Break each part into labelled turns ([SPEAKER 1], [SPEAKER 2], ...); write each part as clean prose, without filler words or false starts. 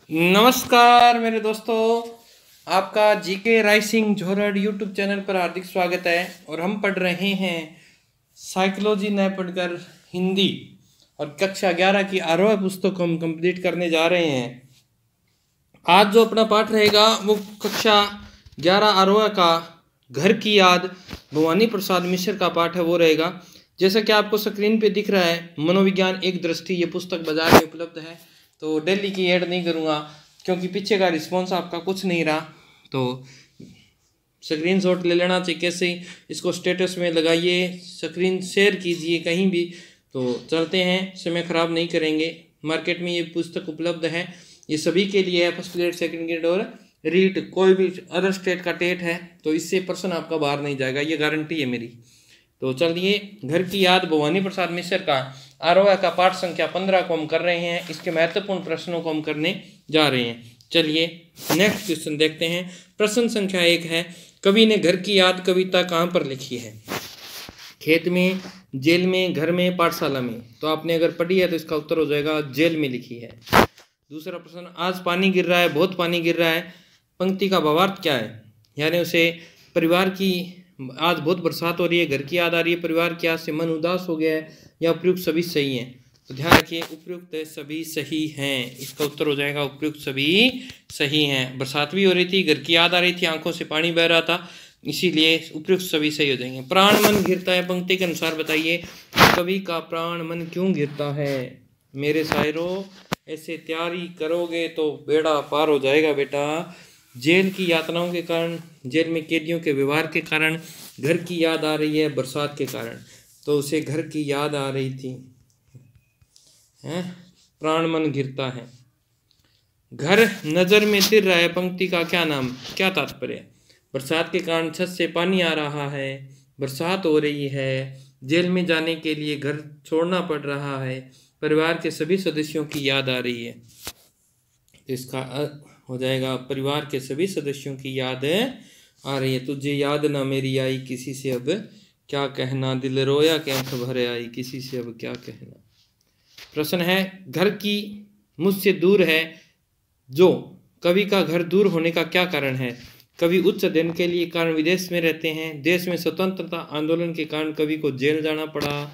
[SPEAKER 1] नमस्कार मेरे दोस्तों, आपका जीके राइसिंग झोरड यूट्यूब चैनल पर हार्दिक स्वागत है। और हम पढ़ रहे हैं साइकोलॉजी नए पढ़कर हिंदी और कक्षा 11 की 8वीं पुस्तक हम कंप्लीट करने जा रहे हैं। आज जो अपना पाठ रहेगा वो कक्षा 11 8वीं का घर की याद भवानी प्रसाद मिश्र का पाठ है, वो रहेगा। जैसा कि आपको स्क्रीन पे दिख रहा है, मनोविज्ञान एक दृष्टि, ये पुस्तक बाजार में उपलब्ध है। तो डेली की ऐड नहीं करूँगा क्योंकि पीछे का रिस्पॉन्स आपका कुछ नहीं रहा। तो स्क्रीन शॉट ले लेना चाहिए, कैसे इसको स्टेटस में लगाइए, स्क्रीन शेयर कीजिए कहीं भी। तो चलते हैं, समय ख़राब नहीं करेंगे। मार्केट में ये पुस्तक उपलब्ध है, ये सभी के लिए है, फर्स्ट ग्रेड सेकंड ग्रेड और रीट, कोई भी अदर स्टेट का टेट है तो इससे प्रश्न आपका बाहर नहीं जाएगा, ये गारंटी है मेरी। तो चलिए, घर की याद भवानी प्रसाद मिश्र का 8वीं का पाठ संख्या 15 को हम कर रहे हैं। इसके महत्वपूर्ण प्रश्नों को हम करने जा रहे हैं। चलिए नेक्स्ट क्वेश्चन देखते हैं। प्रश्न संख्या 1 है, कवि ने घर की याद कविता कहाँ पर लिखी है? खेत में, जेल में, घर में, पाठशाला में। तो आपने अगर पढ़ी है तो इसका उत्तर हो जाएगा जेल में लिखी है। दूसरा प्रश्न, आज पानी गिर रहा है, बहुत पानी गिर रहा है, पंक्ति का भावार्थ क्या है? यानी उसे परिवार की, आज बहुत बरसात हो रही है, घर की याद आ रही है, परिवार की याद से मन उदास हो गया है, या उपयुक्त सभी सही हैं? तो ध्यान रखिए, उपयुक्त सभी सही हैं, इसका उत्तर हो जाएगा उपयुक्त सभी सही हैं। बरसात भी हो रही थी, घर की याद आ रही थी, आंखों से पानी बह रहा था, इसीलिए उपयुक्त सभी सही हो जाएंगे। प्राण मन गिरता है, पंक्ति के अनुसार बताइए कवि का प्राण मन क्यों गिरता है? मेरे शायरों, ऐसे तैयारी करोगे तो बेड़ा पार हो जाएगा बेटा। जेल की यातनाओं के कारण, जेल में कैदियों के व्यवहार के कारण घर की याद आ रही है, बरसात के कारण। तो उसे घर की याद आ रही थी, हैं? प्राण मन गिरता है। घर नजर में तिर रहा है, पंक्ति का क्या नाम, क्या तात्पर्य? बरसात के कारण छत से पानी आ रहा है, बरसात हो रही है, जेल में जाने के लिए घर छोड़ना पड़ रहा है, परिवार के सभी सदस्यों की याद आ रही है। इसका हो जाएगा परिवार के सभी सदस्यों की याद आ रही है। तुझे याद ना मेरी आई, किसी से अब क्या कहना, दिल रोया कि आंख भर आई, किसी से अब क्या कहना। प्रश्न है, घर की मुझसे दूर है जो, कवि का घर दूर होने का क्या कारण है? कवि उच्च अध्ययन के लिए कारण विदेश में रहते हैं, देश में स्वतंत्रता आंदोलन के कारण कवि को जेल जाना पड़ा,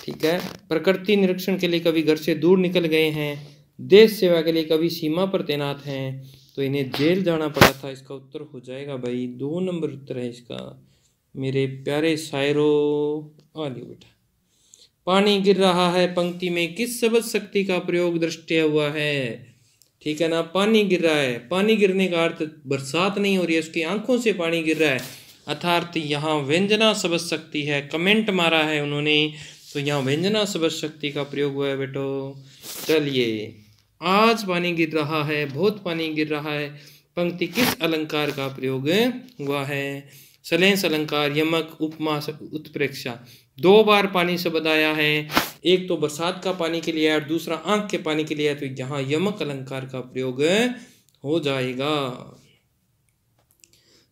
[SPEAKER 1] ठीक है। प्रकृति निरीक्षण के लिए कवि घर से दूर निकल गए हैं, देश सेवा के लिए कवि सीमा पर तैनात हैं, तो इन्हें जेल जाना पड़ा था। इसका उत्तर हो जाएगा भाई 2 नंबर उत्तर है इसका, मेरे प्यारे शायरों। आ लियो बेटा। पानी गिर रहा है, पंक्ति में किस शब्द शक्ति का प्रयोग दृष्टया हुआ है? ठीक है ना, पानी गिर रहा है, पानी गिरने का अर्थ बरसात नहीं हो रही है, उसकी आंखों से पानी गिर रहा है, अर्थात यहाँ व्यंजना शब्द शक्ति है। कमेंट मारा है उन्होंने, तो यहाँ व्यंजना शब्द शक्ति का प्रयोग हुआ है बेटो। चलिए, आज पानी गिर रहा है, बहुत पानी गिर रहा है, पंक्ति किस अलंकार का प्रयोग हुआ है? सलेंस अलंकार, यमक, उपमा, उत्प्रेक्षा। 2 बार पानी शब्द आया है, एक तो बरसात का पानी के लिए और दूसरा आंख के पानी के लिए है, तो यहाँ यमक अलंकार का प्रयोग हो जाएगा।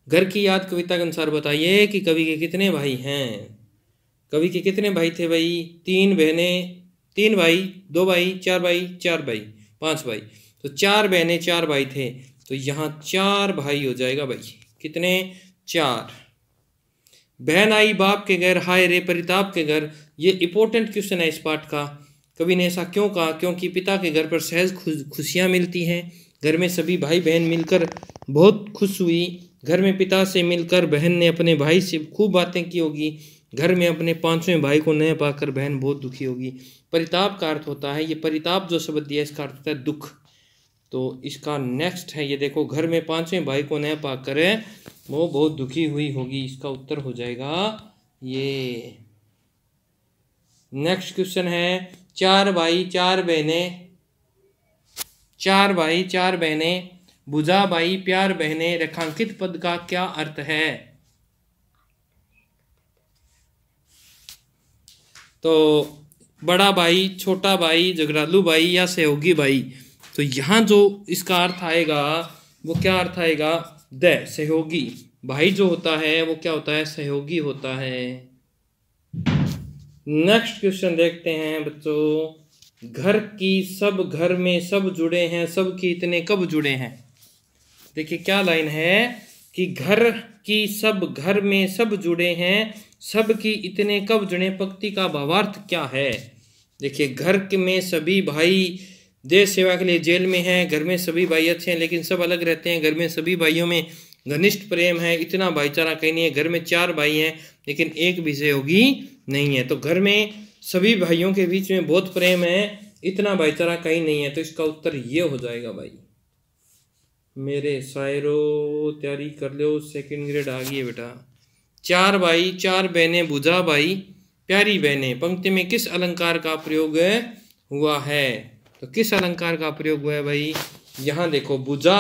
[SPEAKER 1] घर की याद कविता के अनुसार बताइए कि कवि के कितने भाई हैं? कवि के कितने भाई थे भाई? 3 बहनें, 3 भाई, 2 भाई, 4 भाई, 4 भाई, 5 भाई। तो 4 बहनें 4 भाई थे, तो यहाँ 4 भाई हो जाएगा भाई। कितने? 4। बहन आई बाप के घर, हाय रे परिताप के घर। ये इंपॉर्टेंट क्वेश्चन है इस पाठ का। कवि ने ऐसा क्यों कहा? क्योंकि पिता के घर पर सहज खुशियाँ मिलती हैं, घर में सभी भाई बहन मिलकर बहुत खुश हुई, घर में पिता से मिलकर बहन ने अपने भाई से खूब बातें की होगी, घर में अपने 5वें भाई को न पाकर बहन बहुत दुखी होगी। परिताप का अर्थ होता है, ये परिताप जो शब्द दिया इसका अर्थ होता है दुख। तो इसका नेक्स्ट है, ये देखो, घर में 5वें भाई को न पाकर वो बहुत दुखी हुई होगी, इसका उत्तर हो जाएगा ये। नेक्स्ट क्वेश्चन है, 4 भाई 4 बहनें, 4 भाई 4 बहनें, बुझा भाई प्यार बहनें, रेखांकित पद का क्या अर्थ है? तो बड़ा भाई, छोटा भाई, झगड़ालू भाई या सहयोगी भाई। तो यहाँ जो इसका अर्थ आएगा वो क्या अर्थ आएगा? सहयोगी भाई जो होता है वो क्या होता है? सहयोगी होता है। नेक्स्ट क्वेश्चन देखते हैं बच्चों। घर की सब घर में सब जुड़े हैं, सब की इतने कब जुड़े हैं। देखिए क्या लाइन है कि घर की सब घर में सब जुड़े हैं, सब की इतने कब जुड़े। पंक्ति का भावार्थ क्या है। देखिए घर में सभी भाई देश सेवा के लिए जेल में हैं, घर में सभी भाई अच्छे हैं लेकिन सब अलग रहते हैं, घर में सभी भाइयों में घनिष्ठ प्रेम है, इतना भाईचारा कहीं नहीं है। घर में 4 भाई हैं लेकिन एक भी सहयोगी नहीं है। तो घर में सभी भाइयों के बीच में बहुत प्रेम है, इतना भाईचारा कहीं नहीं है। तो इसका उत्तर ये हो जाएगा भाई। मेरे शायरों तैयारी कर लो, सेकंड ग्रेड आ गई है बेटा। 4 भाई 4 बहनें भुजा भाई प्यारी बहनें, पंक्ति में किस अलंकार का प्रयोग हुआ है। तो किस अलंकार का प्रयोग हुआ है भाई। यहाँ देखो भुजा,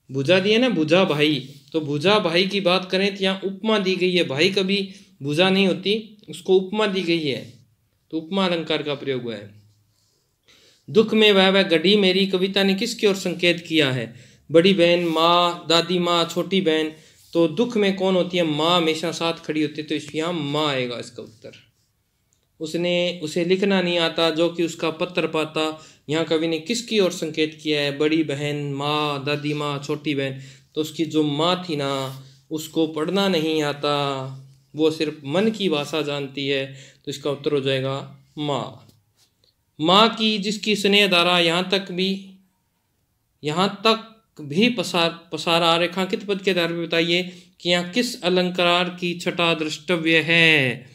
[SPEAKER 1] भुजा दी है ना, भुजा भाई। तो भुजा भाई की बात करें तो यहाँ उपमा दी गई है, भाई कभी भुजा नहीं होती, उसको उपमा दी गई है, तो उपमा अलंकार का प्रयोग हुआ है। दुख में वह गढ़ी मेरी, कविता ने किसकी ओर संकेत किया है। बड़ी बहन, माँ, दादी माँ, छोटी बहन। तो दुख में कौन होती है, माँ हमेशा साथ खड़ी होती है, तो यहाँ माँ आएगा इसका उत्तर। उसे लिखना नहीं आता जो कि उसका पत्र पाता। यहाँ कवि ने किसकी ओर संकेत किया है, बड़ी बहन, माँ, दादी माँ, छोटी बहन। तो उसकी जो माँ थी ना, उसको पढ़ना नहीं आता, वो सिर्फ मन की भाषा जानती है, तो इसका उत्तर हो जाएगा माँ। माँ की जिसकी स्नेह धारा यहाँ तक भी पसारा। रेखांकित पद के आधार पर बताइए कि यहाँ किस अलंकार की छटा द्रष्टव्य है।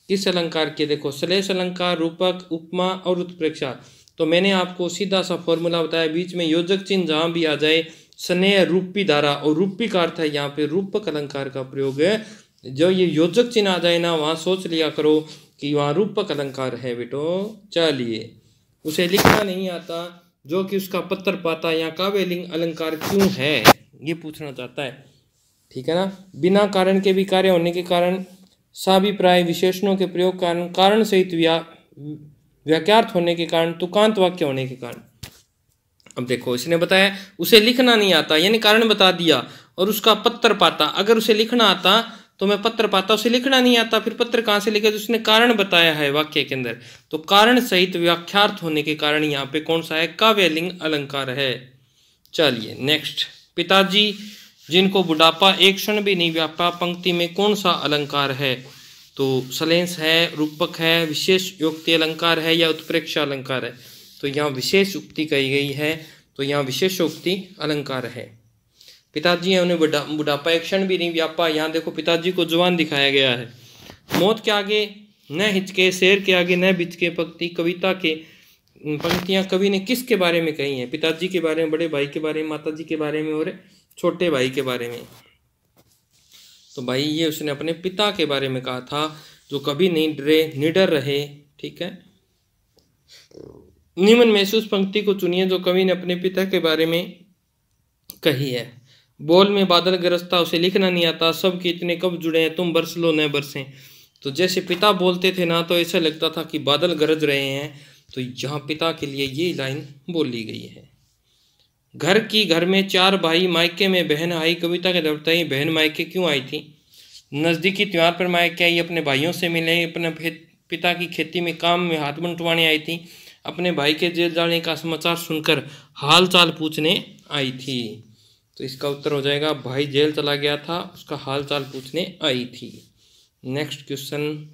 [SPEAKER 1] किस अलंकार के, देखो श्लेष अलंकार, रूपक, उपमा और उत्प्रेक्षा। तो मैंने आपको सीधा सा फॉर्मूला बताया, बीच में योजक चिन्ह जहां भी आ जाए, स्नेह रूपी धारा, और रूपी का अर्थ है यहाँ पे रूपक अलंकार का प्रयोग है। जो ये योजक चिन्ह आ जाए ना, वहां सोच लिया करो कि वहां रूपक अलंकार है बेटो। चलिए, उसे लिखना नहीं आता जो कि उसका पत्र पाता, यहाँ काव्यलिंग अलंकार क्यों है ये पूछना चाहता है, ठीक है ना। बिना कारण के भी कार्य होने के कारण, साभिप्राय विशेषणों के प्रयोग कारण, कारण सहित वाक्यार्थ होने के कारण, तुकांत वाक्य होने के कारण। अब देखो इसने बताया उसे लिखना नहीं आता, यानी कारण बता दिया, और उसका पत्र पाता। अगर उसे लिखना आता तो मैं पत्र पाता, उसे लिखना नहीं आता फिर पत्र कहाँ से लिखे। तो उसने कारण बताया है वाक्य के अंदर, तो कारण सहित व्याख्यार्थ होने के कारण यहाँ पे कौन सा है, काव्यलिंग अलंकार है। चलिए नेक्स्ट, पिताजी जिनको बुढ़ापा एक क्षण भी नहीं व्यापा, पंक्ति में कौन सा अलंकार है। तो सलेंस है, रूपक है, विशेष युक्ति अलंकार है या उत्प्रेक्षा अलंकार है। तो यहाँ विशेष उक्ति कही गई है, तो यहाँ विशेष उक्ति अलंकार है। पिताजी हैं उन्हें बुढ़ापा एक क्षण भी नहीं व्यापा। यहाँ देखो पिताजी को जवान दिखाया गया है। मौत के आगे न हिचके, शेर के आगे न बिचके, पंक्ति कविता के पंक्तियाँ कवि ने किसके बारे में कही हैं। पिताजी के बारे में, बड़े भाई के बारे में, माताजी के बारे में और छोटे भाई के बारे में। तो भाई ये उसने अपने पिता के बारे में कहा था, जो कभी नहीं डरे, निडर रहे, ठीक है। निम्न में से उस पंक्ति को चुनिए जो कवि ने अपने पिता के बारे में कही है। बोल में बादल गरजता, उसे लिखना नहीं आता, सब के इतने कब जुड़े हैं, तुम बरस लो न बरसें। तो जैसे पिता बोलते थे ना, तो ऐसा लगता था कि बादल गरज रहे हैं। तो यहाँ पिता के लिए ये लाइन बोली गई है। घर में 4 भाई, मायके में बहन आई। कविता के दौरान बताइए बहन मायके क्यों आई थी। नज़दीकी त्यौहार पर मायके आई, अपने भाइयों से मिले, अपने पिता की खेती में काम में हाथ बंटवाने आई थी, अपने भाई के जेल जाने का समाचार सुनकर हाल चाल पूछने आई थी। तो इसका उत्तर हो जाएगा भाई जेल चला गया था, उसका हाल चाल पूछने आई थी। नेक्स्ट क्वेश्चन,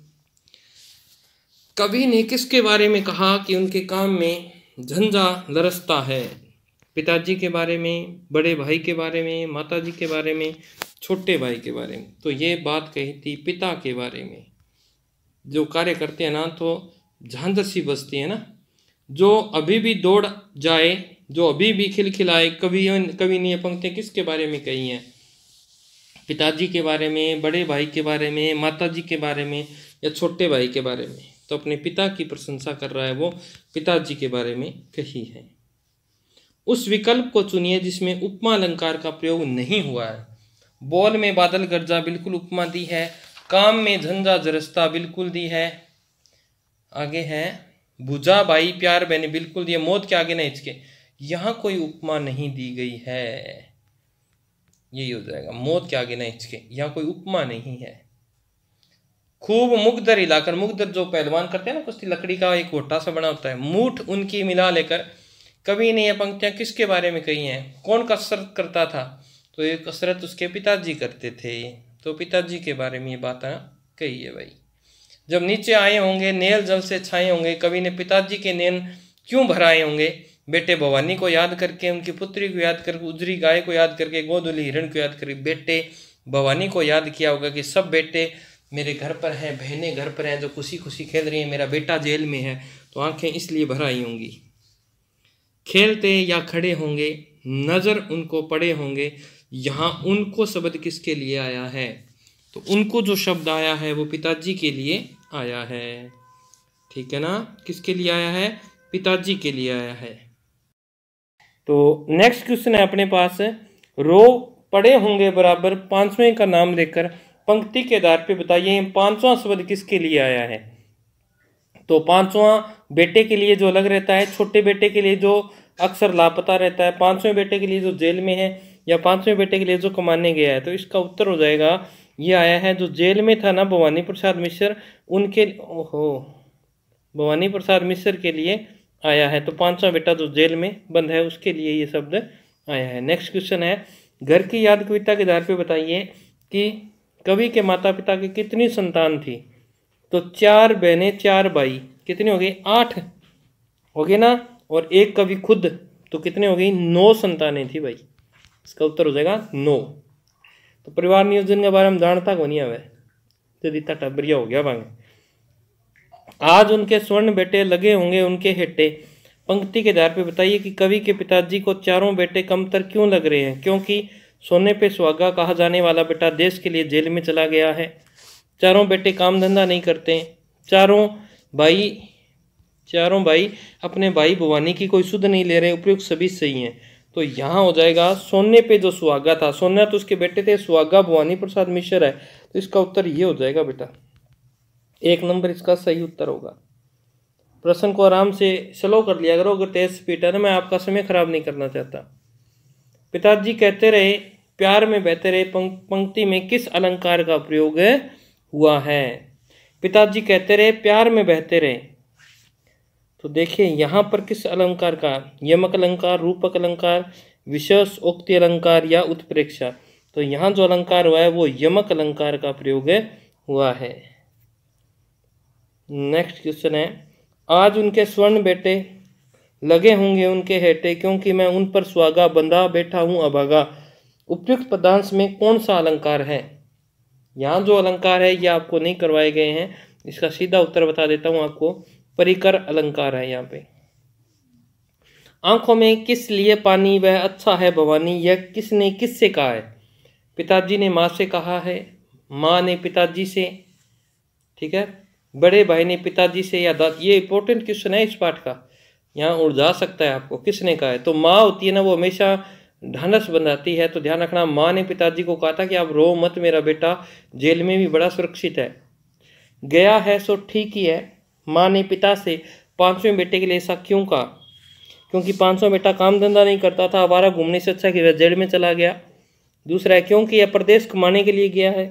[SPEAKER 1] कवि ने किसके बारे में कहा कि उनके काम में झंझा लरसता है। पिताजी के बारे में, बड़े भाई के बारे में, माताजी के बारे में, छोटे भाई के बारे में। तो ये बात कही थी पिता के बारे में। जो कार्य करते हैं ना, तो झांझर सी बसती है ना, जो अभी भी दौड़ जाए, जो अभी भी खिलखिलाए। कवि ने ये पंक्तियाँ किसके बारे में कही हैं, पिताजी के बारे में, बड़े भाई के बारे में, माताजी के बारे में या छोटे भाई के बारे में। तो अपने पिता की प्रशंसा कर रहा है, वो पिताजी के बारे में कही है। उस विकल्प को चुनिए जिसमें उपमा अलंकार का प्रयोग नहीं हुआ है। बोल में बादल गरजा, बिल्कुल उपमा दी है। काम में झंझा जरसता, बिल्कुल दी है। आगे है भुजा भाई प्यार बहने, बिल्कुल दी है। मौत के आगे न हिचके, यहाँ कोई उपमा नहीं दी गई है, यही हो जाएगा। मौत के आगे न हिचके, यहाँ कोई उपमा नहीं है। खूब मुकदर हिलाकर, मुकदर जो पहलवान करते हैं ना कुश्ती, लकड़ी का एक घोटा सा बना होता है, मूठ उनकी मिला लेकर। कवि ने यह पंक्तियां किसके बारे में कही हैं? कौन कसरत करता था? तो ये कसरत उसके पिताजी करते थे। तो पिताजी के बारे में ये बात कही है भाई। जब नीचे आए होंगे नेल जल से छाए होंगे, कवि ने पिताजी के नैन क्यों भराए होंगे? बेटे भवानी को याद करके, उनकी पुत्री को याद करके, उजरी गाय को याद करके, गोधुली हिरण को याद करके बेटे भवानी को याद किया होगा कि सब बेटे मेरे घर पर हैं, बहनें घर पर हैं जो खुशी खुशी खेल रही हैं, मेरा बेटा जेल में है, तो आंखें इसलिए भर आई होंगी। खेलते या खड़े होंगे, नजर उनको पड़े होंगे, यहाँ उनको शब्द किसके लिए आया है? तो उनको जो शब्द आया है वो पिताजी के लिए आया है। ठीक है ना, किसके लिए आया है? पिताजी के लिए आया है। तो नेक्स्ट क्वेश्चन है अपने पास, रो पड़े होंगे बराबर, पांचवें का नाम लेकर पंक्ति के आधार पे बताइए पांचवा शब्द किसके लिए आया है? तो पांचवा बेटे के लिए जो अलग रहता है, छोटे बेटे के लिए जो अक्सर लापता रहता है, पांचवें बेटे के लिए जो जेल में है, या पांचवें बेटे के लिए जो कमाने गया है। तो इसका उत्तर हो जाएगा ये आया है जो जेल में था ना, भवानी प्रसाद मिश्र, उनके, ओहो, भवानी प्रसाद मिश्र के लिए आया है। तो पांचवा बेटा जो जेल में बंद है उसके लिए ये शब्द आया है। नेक्स्ट क्वेश्चन है, घर की याद कविता के आधार पे बताइए कि कवि के माता पिता की कितनी संतान थी? तो 4 बहनें 4 भाई, कितनी हो गई? 8 हो गए ना, और एक कवि खुद, तो कितने हो गई? 9 संतानें थी भाई। इसका उत्तर हो जाएगा 9। तो परिवार नियोजन के बारे में जानता को नहीं है तो इतना टबरिया हो गया भांगे। आज उनके स्वर्ण बेटे लगे होंगे उनके हेटे, पंक्ति के आधार पे बताइए कि कवि के पिताजी को चारों बेटे कमतर क्यों लग रहे हैं? क्योंकि सोने पे सुहागा कहा जाने वाला बेटा देश के लिए जेल में चला गया है। चारों बेटे काम धंधा नहीं करते, चारों भाई अपने भाई भवानी की कोई सुध नहीं ले रहे, उपयुक्त सभी सही हैं। तो यहाँ हो जाएगा सोने पे जो सुहागा था, सोना तो उसके बेटे थे, सुहागा भवानी प्रसाद मिश्र है, तो इसका उत्तर ये हो जाएगा बेटा, 1 नंबर इसका सही उत्तर होगा। प्रश्न को आराम से स्लो कर लिया करो, अगर तेज स्पीड है ना, मैं आपका समय खराब नहीं करना चाहता। पिताजी कहते रहे प्यार में बहते रहे, पंक्ति में किस अलंकार का प्रयोग हुआ है? पिताजी कहते रहे प्यार में बहते रहे, तो देखिए यहाँ पर किस अलंकार का? यमक अलंकार, रूपक अलंकार, विशेष उक्ति अलंकार या उत्प्रेक्षा? तो यहाँ जो अलंकार हुआ है वो यमक अलंकार का प्रयोग हुआ है। नेक्स्ट क्वेश्चन है, आज उनके स्वर्ण बेटे लगे होंगे उनके हेटे, क्योंकि मैं उन पर सुहागा बंधा बैठा हूं अभागा। उपयुक्त पदांश में कौन सा अलंकार है? यहाँ जो अलंकार है ये आपको नहीं करवाए गए हैं, इसका सीधा उत्तर बता देता हूं आपको, परिकर अलंकार है यहाँ पे। आंखों में किस लिए पानी वह अच्छा है भवानी, यह किसने किससे कहा है? पिताजी ने माँ से कहा है, माँ ने पिताजी से, ठीक है, बड़े भाई ने पिताजी से, या ये इंपॉर्टेंट क्वेश्चन है इस पाठ का, यहाँ उलझा सकता है आपको, किसने कहा है? तो माँ होती है ना, वो हमेशा ढांढस बंधाती है, तो ध्यान रखना, माँ ने पिताजी को कहा था कि आप रो मत, मेरा बेटा जेल में भी बड़ा सुरक्षित है। गया है सो ठीक ही है, माँ ने पिता से पांचवें बेटे के लिए ऐसा क्यों कहा? क्योंकि पांचवा बेटा काम धंधा नहीं करता था, आवारा घूमने से अच्छा कि वह जेल में चला गया। दूसरा है क्योंकि यह प्रदेश कमाने के लिए गया है,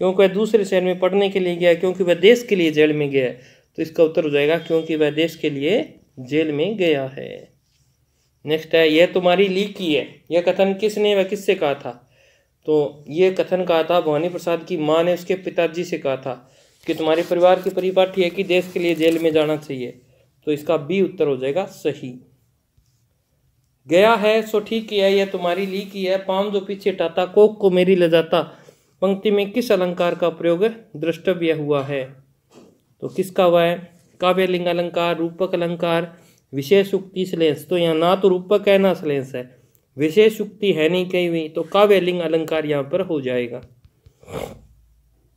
[SPEAKER 1] क्योंकि वह दूसरे शहर में पढ़ने के लिए गया है, क्योंकि वह देश के लिए जेल में गया है। तो इसका उत्तर हो जाएगा क्योंकि वह देश के लिए जेल में गया है। नेक्स्ट है, यह तुम्हारी ली की है, यह कथन किसने व किससे कहा था? तो ये कथन कहा था भवानी प्रसाद की माँ ने उसके पिताजी से कहा था कि तुम्हारे परिवार की परिपाटी है कि देश के लिए जेल में जाना चाहिए। तो इसका बी उत्तर हो जाएगा सही। गया है सो ठीक किया, यह तुम्हारी ली की है, पाम जो पीछे टाता, कोक को मेरी ले जाता, पंक्ति में किस अलंकार का प्रयोग द्रष्टव्य हुआ है? तो किसका हुआ है? काव्यलिंग अलंकार, रूपक अलंकार, विशेष उक्ति श्लेष। तो यहाँ ना तो रूपक है ना श्लेष है, विशेष उक्ति है नहीं कहीं हुई, तो काव्यलिंग अलंकार यहाँ पर हो जाएगा।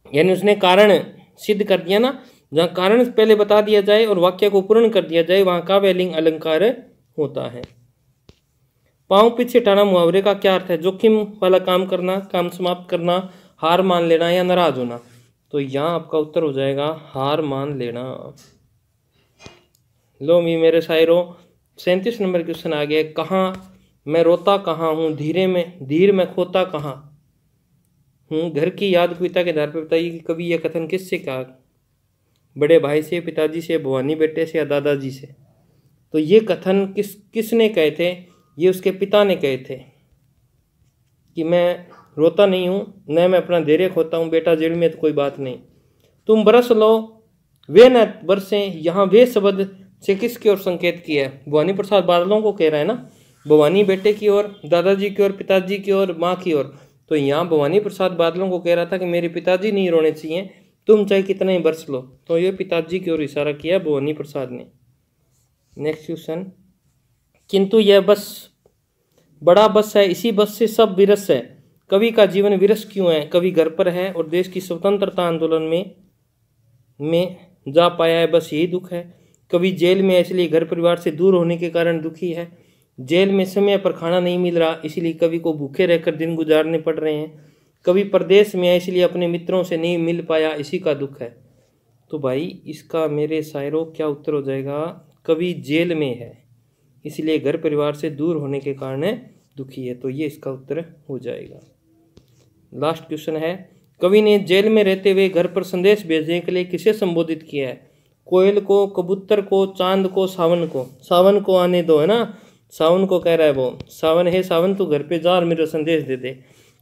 [SPEAKER 1] यानी उसने कारण सिद्ध कर दिया ना, जहाँ कारण पहले बता दिया जाए और वाक्य को पूर्ण कर दिया जाए वहाँ काव्यलिंग अलंकार होता है। पाँव पीछे टाना मुहावरे का क्या अर्थ है? जोखिम वाला काम करना, काम समाप्त करना, हार मान लेना या नाराज होना। तो यहाँ आपका उत्तर हो जाएगा हार मान लेना। लो मी मेरे शायरों, 37 नंबर क्वेश्चन आ गया, कहाँ मैं रोता कहाँ हूँ, धीर में खोता कहाँ। घर की याद कविता के आधार पर बताइए कि कवि यह कथन किससे कहा, बड़े भाई से, पिताजी से, भवानी बेटे से या दादाजी से। तो ये कथन किसने कहे थे, ये उसके पिता ने कहे थे कि मैं रोता नहीं हूँ, न मैं अपना धैर्य खोता हूँ, बेटा जेल में तो कोई बात नहीं, तुम बरस लो वे न बरसें। यहाँ वे शब्द से किसकी ओर संकेत किया है, भवानी प्रसाद बादलों को कह रहा है ना, भवानी बेटे की ओर, दादाजी की ओर, पिताजी की ओर, माँ की ओर। तो यहाँ भवानी प्रसाद बादलों को कह रहा था कि मेरे पिताजी नहीं रोने चाहिए, तुम चाहे कितना ही बरस लो। तो ये पिताजी की ओर इशारा किया भवानी प्रसाद ने। नेक्स्ट क्वेश्चन, किंतु यह बस बड़ा बस है, इसी बस से सब विरस है, कवि का जीवन विरस क्यों है, कवि घर पर है और देश की स्वतंत्रता आंदोलन में जा पाया है, बस यही दुख है। कवि जेल में है इसलिए घर परिवार से दूर होने के कारण दुखी है, जेल में समय पर खाना नहीं मिल रहा इसलिए कवि को भूखे रहकर दिन गुजारने पड़ रहे हैं, कवि प्रदेश में है इसलिए अपने मित्रों से नहीं मिल पाया, इसी का दुख है। तो भाई इसका मेरे शायरों क्या उत्तर हो जाएगा, कवि जेल में है इसलिए घर परिवार से दूर होने के कारण दुखी है, तो ये इसका उत्तर हो जाएगा। लास्ट क्वेश्चन है, कवि ने जेल में रहते हुए घर पर संदेश भेजने के लिए किसे संबोधित किया है, कोयल को, कबूतर को, चांद को, सावन को। सावन को आने दो है ना, सावन को कह रहा है वो, सावन है सावन तू घर पे जा और मेरा संदेश दे दे।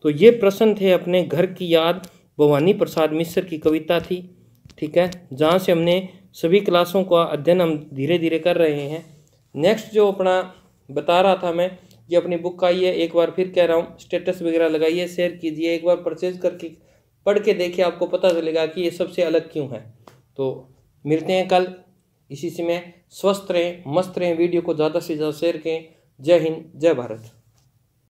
[SPEAKER 1] तो ये प्रश्न थे अपने घर की याद, भवानी प्रसाद मिश्र की कविता थी, ठीक है, जहाँ से हमने सभी क्लासों का अध्ययन हम धीरे धीरे कर रहे हैं। नेक्स्ट जो अपना बता रहा था मैं, ये अपनी बुक आई है, एक बार फिर कह रहा हूँ, स्टेटस वगैरह लगाइए, शेयर कीजिए, एक बार परचेज करके पढ़ के देखिए, आपको पता चलेगा कि ये सबसे अलग क्यों है। तो मिलते हैं कल इसी समय, स्वस्थ रहें, मस्त रहें, वीडियो को ज़्यादा से ज़्यादा शेयर करें। जय हिंद, जय भारत।